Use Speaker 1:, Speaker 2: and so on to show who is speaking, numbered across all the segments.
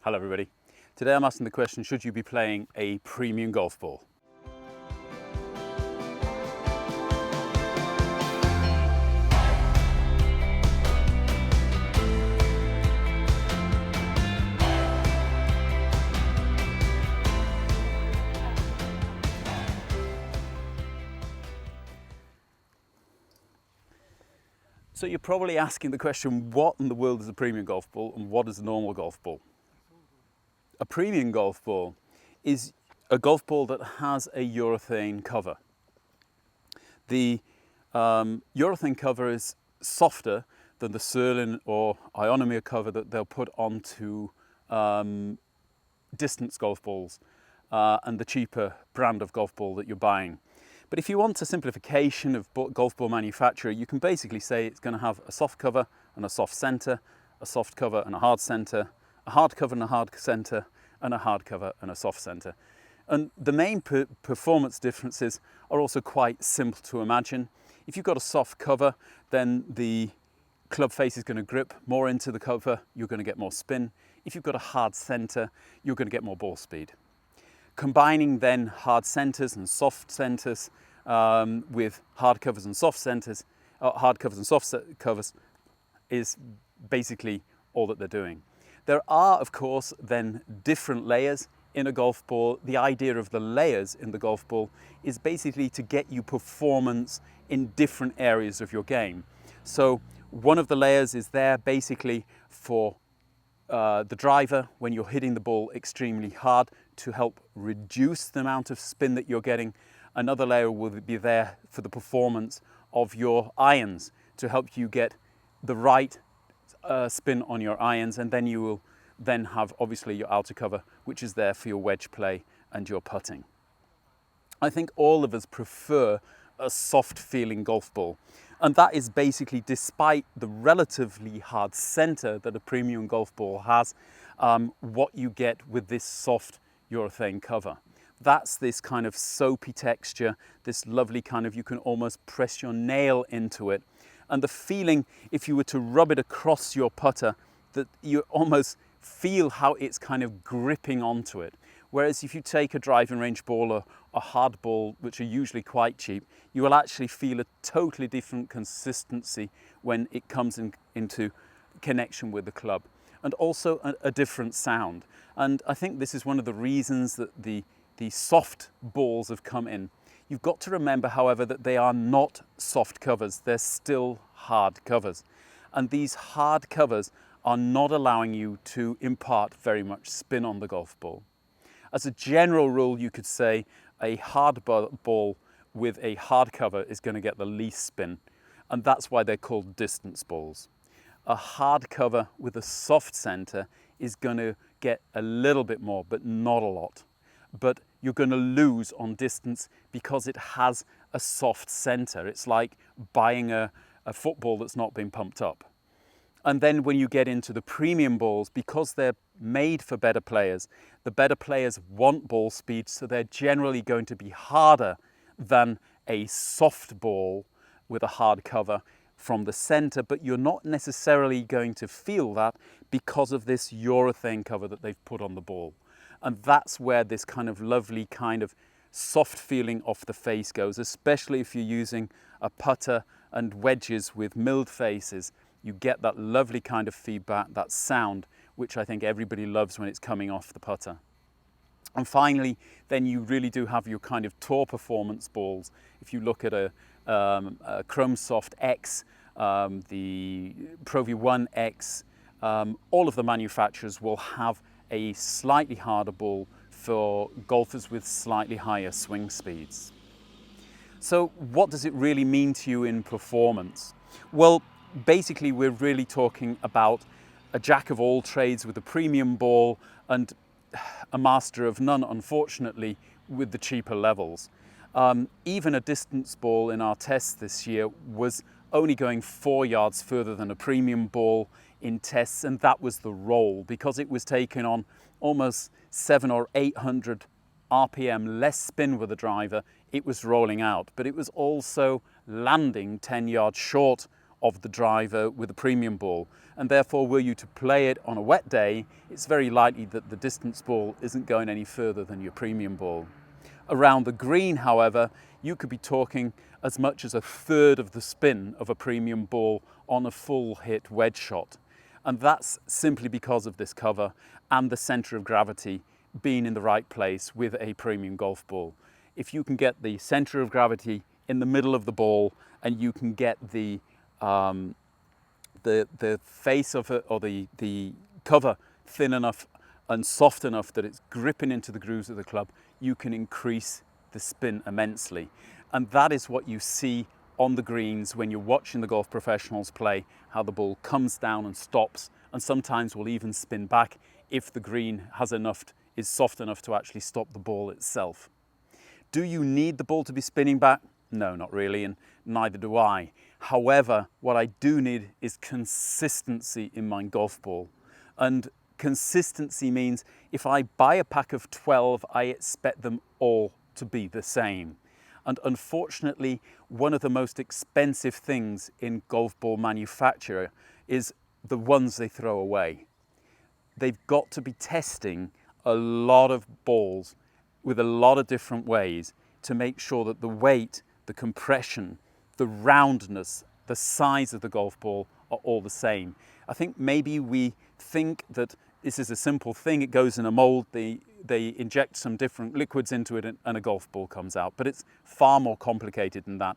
Speaker 1: Hello everybody. Today I'm asking the question, should you be playing a premium golf ball? So you're probably asking the question, what in the world is a premium golf ball and what is a normal golf ball? A premium golf ball is a golf ball that has a urethane cover. The urethane cover is softer than the Surlyn or Ionomere cover that they'll put onto distance golf balls and the cheaper brand of golf ball that you're buying. But if you want a simplification of golf ball manufacturer, you can basically say it's going to have a soft cover and a soft center, a soft cover and a hard center, a hard cover and a hard center, and a hard cover and a soft center. And the main performance differences are also quite simple to imagine. If you've got a soft cover, then the club face is going to grip more into the cover, you're going to get more spin. If you've got a hard center, you're going to get more ball speed. Combining then hard centers and soft centers with hard covers and soft centers, hard covers and soft covers is basically all that they're doing. There are, of course, then different layers in a golf ball. The idea of the layers in the golf ball is basically to get you performance in different areas of your game. So one of the layers is there basically for the driver when you're hitting the ball extremely hard to help reduce the amount of spin that you're getting. Another layer will be there for the performance of your irons to help you get the right spin on your irons, and then you will then have obviously your outer cover, which is there for your wedge play and your putting. I think all of us prefer a soft feeling golf ball, and that is basically despite the relatively hard center that a premium golf ball has, what you get with this soft urethane cover. That's this kind of soapy texture, this lovely kind of, you can almost press your nail into it, and the feeling, if you were to rub it across your putter, that you almost feel how it's kind of gripping onto it. Whereas if you take a driving range ball or a hard ball, which are usually quite cheap, you will actually feel a totally different consistency when it comes into connection with the club, and also a different sound. And I think this is one of the reasons that the soft balls have come in. You've got to remember, however, that they are not soft covers, they're still hard covers. And these hard covers are not allowing you to impart very much spin on the golf ball. As a general rule, you could say a hard ball with a hard cover is going to get the least spin, and that's why they're called distance balls. A hard cover with a soft center is going to get a little bit more, but not a lot. But you're going to lose on distance because it has a soft center. It's like buying a football that's not been pumped up. And then when you get into the premium balls, because they're made for better players, the better players want ball speed, so they're generally going to be harder than a soft ball with a hard cover from the center, but you're not necessarily going to feel that because of this urethane cover that they've put on the ball. And that's where this kind of lovely kind of soft feeling off the face goes, especially if you're using a putter and wedges with milled faces. You get that lovely kind of feedback, that sound, which I think everybody loves when it's coming off the putter. And finally, then you really do have your kind of tour performance balls. If you look at a Chrome Soft X, the Pro V1 X, all of the manufacturers will have a slightly harder ball for golfers with slightly higher swing speeds. So what does it really mean to you in performance? Well, basically we're really talking about a jack of all trades with a premium ball and a master of none, unfortunately, with the cheaper levels. Even a distance ball in our tests this year was only going 4 yards further than a premium ball in tests, and that was the roll because it was taking on almost 700 or 800 RPM less spin with the driver. It was rolling out, but it was also landing 10 yards short of the driver with a premium ball. And therefore, were you to play it on a wet day, it's very likely that the distance ball isn't going any further than your premium ball. Around the green, however, you could be talking as much as a third of the spin of a premium ball on a full hit wedge shot. And that's simply because of this cover and the centre of gravity being in the right place with a premium golf ball. If you can get the centre of gravity in the middle of the ball and you can get the face of it, or the cover thin enough and soft enough that it's gripping into the grooves of the club, you can increase the spin immensely. And that is what you see on the greens when you're watching the golf professionals play, how the ball comes down and stops, and sometimes will even spin back if the green is soft enough to actually stop the ball itself. Do you need the ball to be spinning back? No, not really, and neither do I. However, what I do need is consistency in my golf ball. And consistency means if I buy a pack of 12, I expect them all to be the same. And unfortunately, one of the most expensive things in golf ball manufacture is the ones they throw away. They've got to be testing a lot of balls with a lot of different ways to make sure that the weight, the compression, the roundness, the size of the golf ball are all the same. I think maybe we think that this is a simple thing. It goes in a mold, they inject some different liquids into it and a golf ball comes out. But it's far more complicated than that.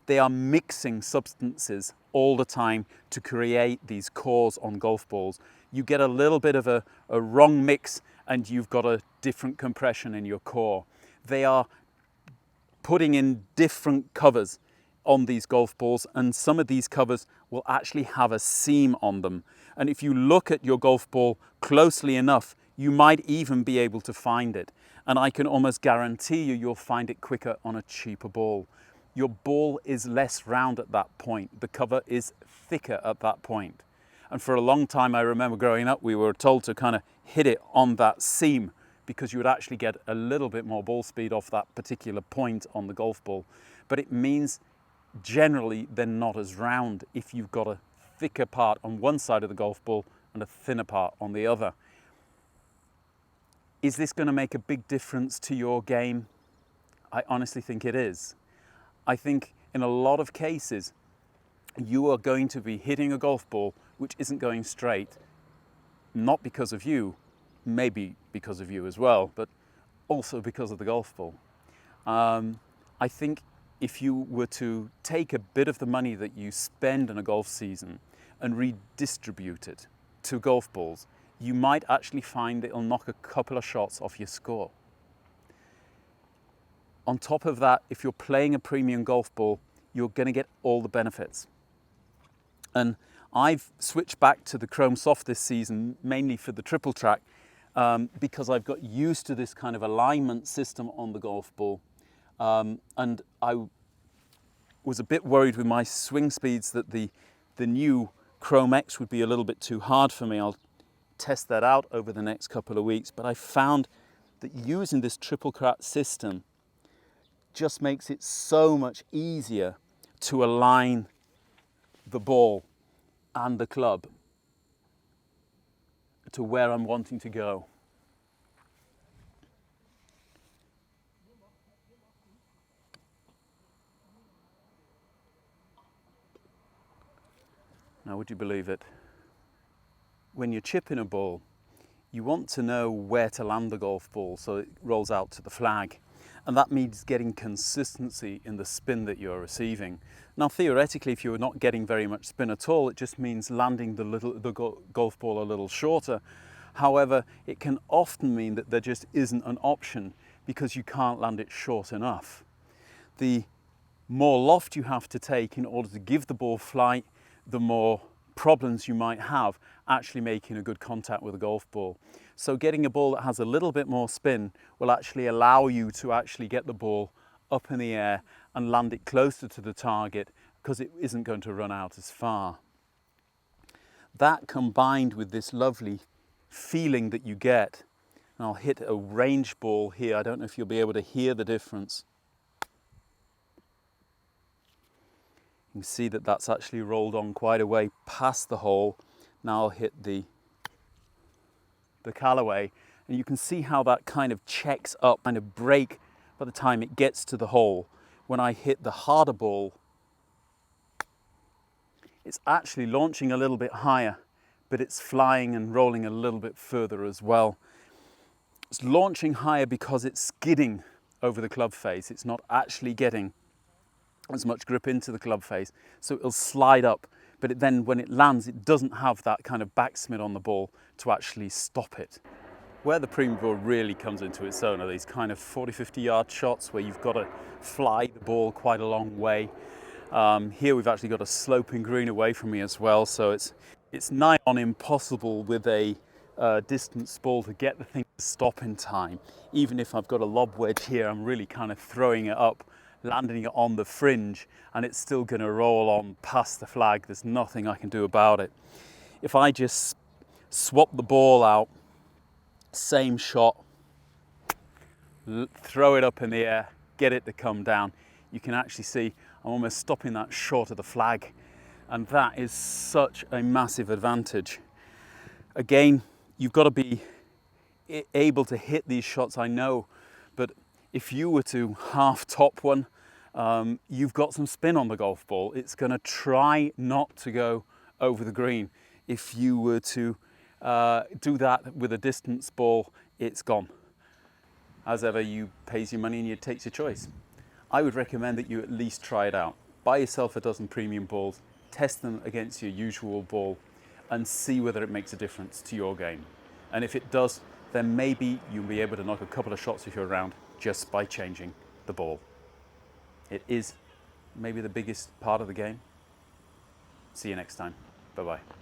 Speaker 1: They are mixing substances all the time to create these cores on golf balls. You get a little bit of a wrong mix and you've got a different compression in your core. They are putting in different covers on these golf balls, and some of these covers will actually have a seam on them. And if you look at your golf ball closely enough, you might even be able to find it. And I can almost guarantee you'll find it quicker on a cheaper ball. Your ball is less round at that point. The cover is thicker at that point. And for a long time, I remember growing up, we were told to kind of hit it on that seam because you would actually get a little bit more ball speed off that particular point on the golf ball. But it means generally they're not as round if you've got a thicker part on one side of the golf ball and a thinner part on the other. Is this going to make a big difference to your game? I honestly think it is. I think in a lot of cases, you are going to be hitting a golf ball which isn't going straight, not because of you, maybe because of you as well, but also because of the golf ball. I think if you were to take a bit of the money that you spend in a golf season and redistribute it to golf balls, you might actually find it'll knock a couple of shots off your score. On top of that, if you're playing a premium golf ball, you're going to get all the benefits. And I've switched back to the Chrome Soft this season, mainly for the triple track, because I've got used to this kind of alignment system on the golf ball. And I was a bit worried with my swing speeds that the new Chrome X would be a little bit too hard for me. I'll test that out over the next couple of weeks. But I found that using this triple track system just makes it so much easier to align the ball and the club to where I'm wanting to go. Now, would you believe it? When you're chipping a ball, you want to know where to land the golf ball so it rolls out to the flag. And that means getting consistency in the spin that you're receiving. Now, theoretically, if you're not getting very much spin at all, it just means landing the golf ball a little shorter. However, it can often mean that there just isn't an option because you can't land it short enough. The more loft you have to take in order to give the ball flight, the more problems you might have actually making a good contact with a golf ball. So getting a ball that has a little bit more spin will actually allow you to actually get the ball up in the air and land it closer to the target because it isn't going to run out as far. That combined with this lovely feeling that you get, and I'll hit a range ball here, I don't know if you'll be able to hear the difference. You can see that that's actually rolled on quite a way past the hole. Now I'll hit the Callaway, and you can see how that kind of checks up, kind of break by the time it gets to the hole. When I hit the harder ball, it's actually launching a little bit higher, but it's flying and rolling a little bit further as well. It's launching higher because it's skidding over the club face. It's not actually getting as much grip into the club face, so it'll slide up, but then when it lands, it doesn't have that kind of backsmith on the ball to actually stop it. Where the premium ball really comes into its own are these kind of 40-50 yard shots where you've got to fly the ball quite a long way. Here we've actually got a sloping green away from me as well, so it's nigh on impossible with a distance ball to get the thing to stop in time. Even if I've got a lob wedge here, I'm really kind of throwing it up, landing it on the fringe, and it's still going to roll on past the flag. There's nothing I can do about it. If I just swap the ball out, same shot, throw it up in the air, get it to come down, you can actually see I'm almost stopping that short of the flag, and that is such a massive advantage. Again, you've got to be able to hit these shots, I know, but if you were to half top one, you've got some spin on the golf ball. It's going to try not to go over the green. If you were to do that with a distance ball, it's gone. As ever, you pays your money and you takes your choice. I would recommend that you at least try it out. Buy yourself a dozen premium balls, test them against your usual ball, and see whether it makes a difference to your game. And if it does, then maybe you'll be able to knock a couple of shots off your round just by changing the ball. It is maybe the biggest part of the game. See you next time. Bye-bye.